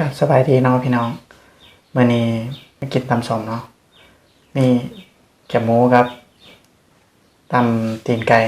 ก็สบายดีเนาะพี่น้องมื้อนี้มากินตำส้มเนาะมีแกบหมูครับตำตีนไก่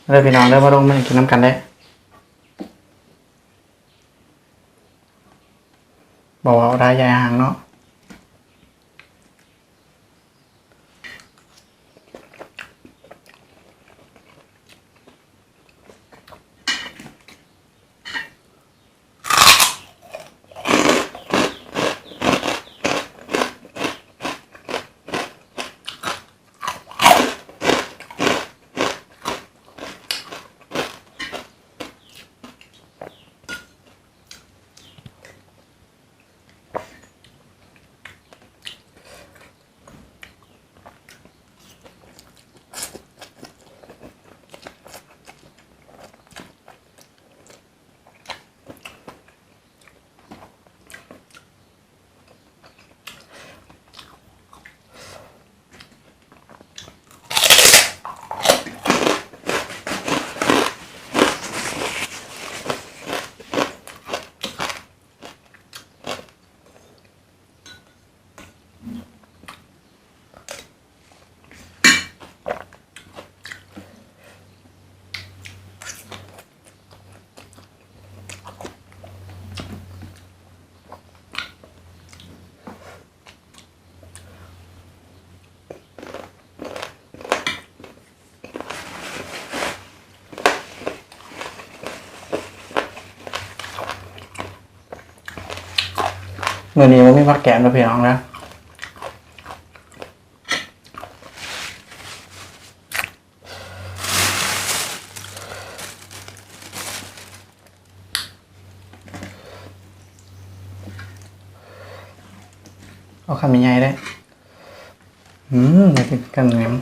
เด้อพี่น้องเด้อมาลงมากินน้ำกันได้บอกว่าได้ยายห่างเนาะมื้อนี้บ่มีผักแกงเด้อพี่น้องนะเอาคำใหญ่ๆได้อยากกินกันแหนม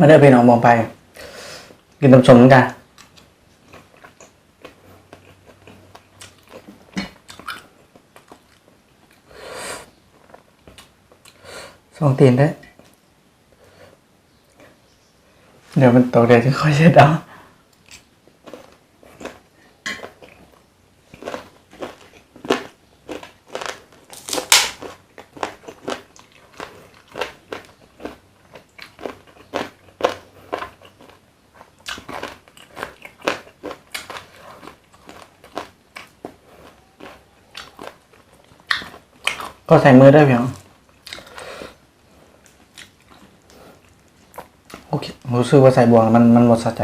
มาเด้อพี่น้องมองไปกินตำส้มกันสองตีนได้เดี๋ยวมันตกเดี๋ยวจะค่อยเช็ดเอาก็ใส่มือได้เพียงโอเครู้สึกว่าใส่บวงมันหมดสะใจ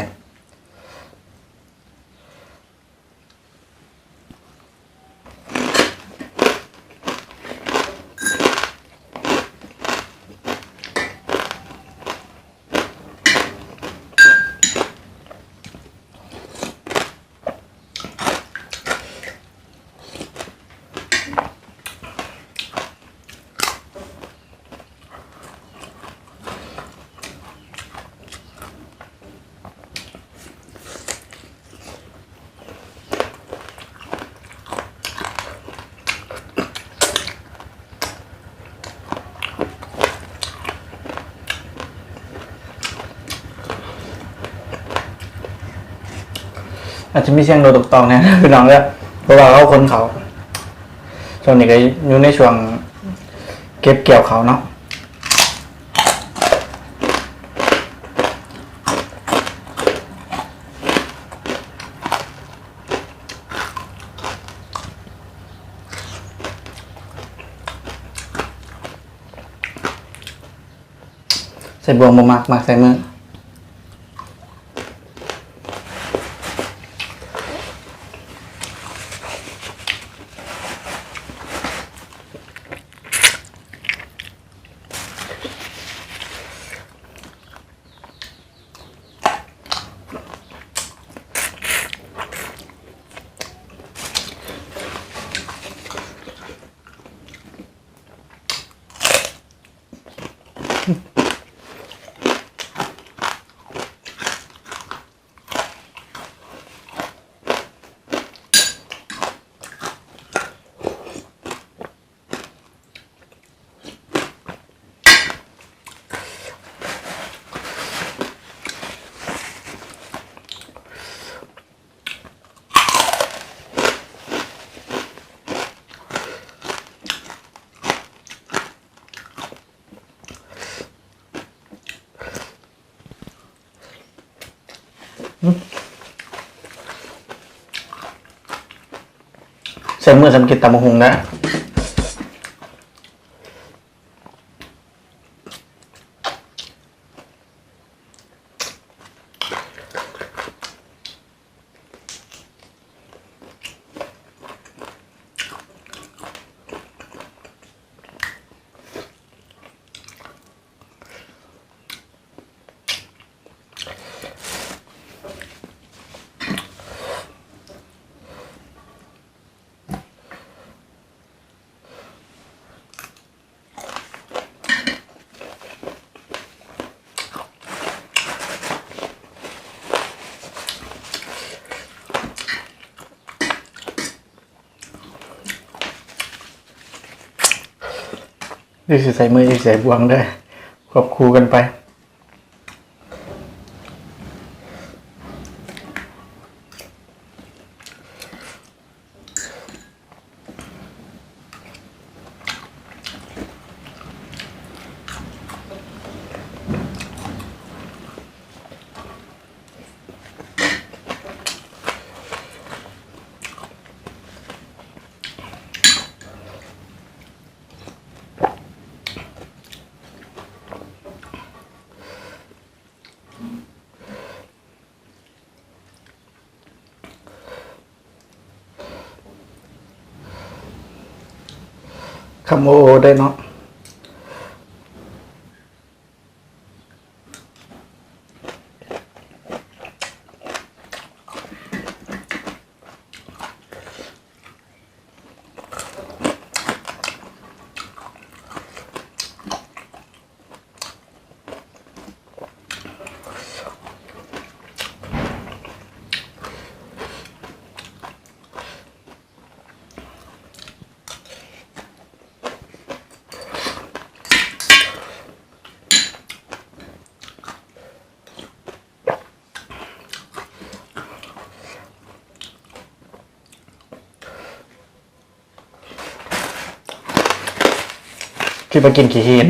อาจจะมีเสียงโดดตกตองเนี่ยพี่น้องเลยเพราะว่าเขาคนเขาช่วงนี้ก็อยู่ในช่วงเก็บเกี่ยวเขาเนาะใส่บวงบ่มากใส่มือใส่มือสำกิดตำบักหุ่งนะนี่สิใส่มือนี่ใส่บวงได้ควบคู่กันไปคำโอได้เนาะที่มากินขี้หิน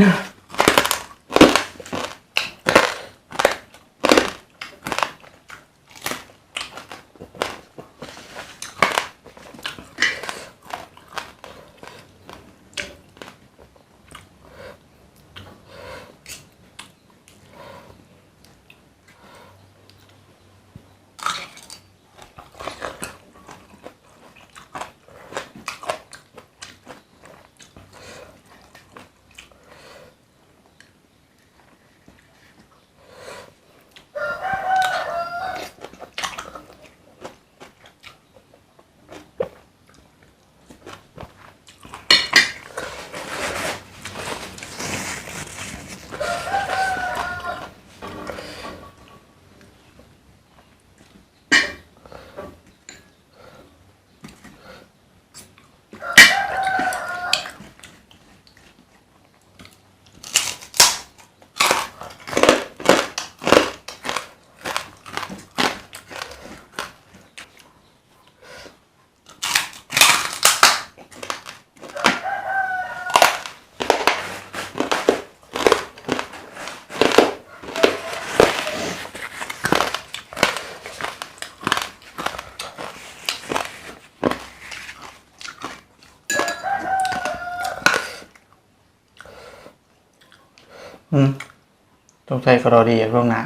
ต้องใช้กรอดีล่วงหน้า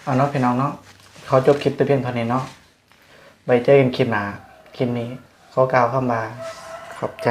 เอาเนาะพี่น้องเนาะเขาจบคลิปแต่เพียงเท่านี้เนาะไว้เจอกันคลิปหน้าคลิปนี้ขอกล่าวคำว่าขอบใจ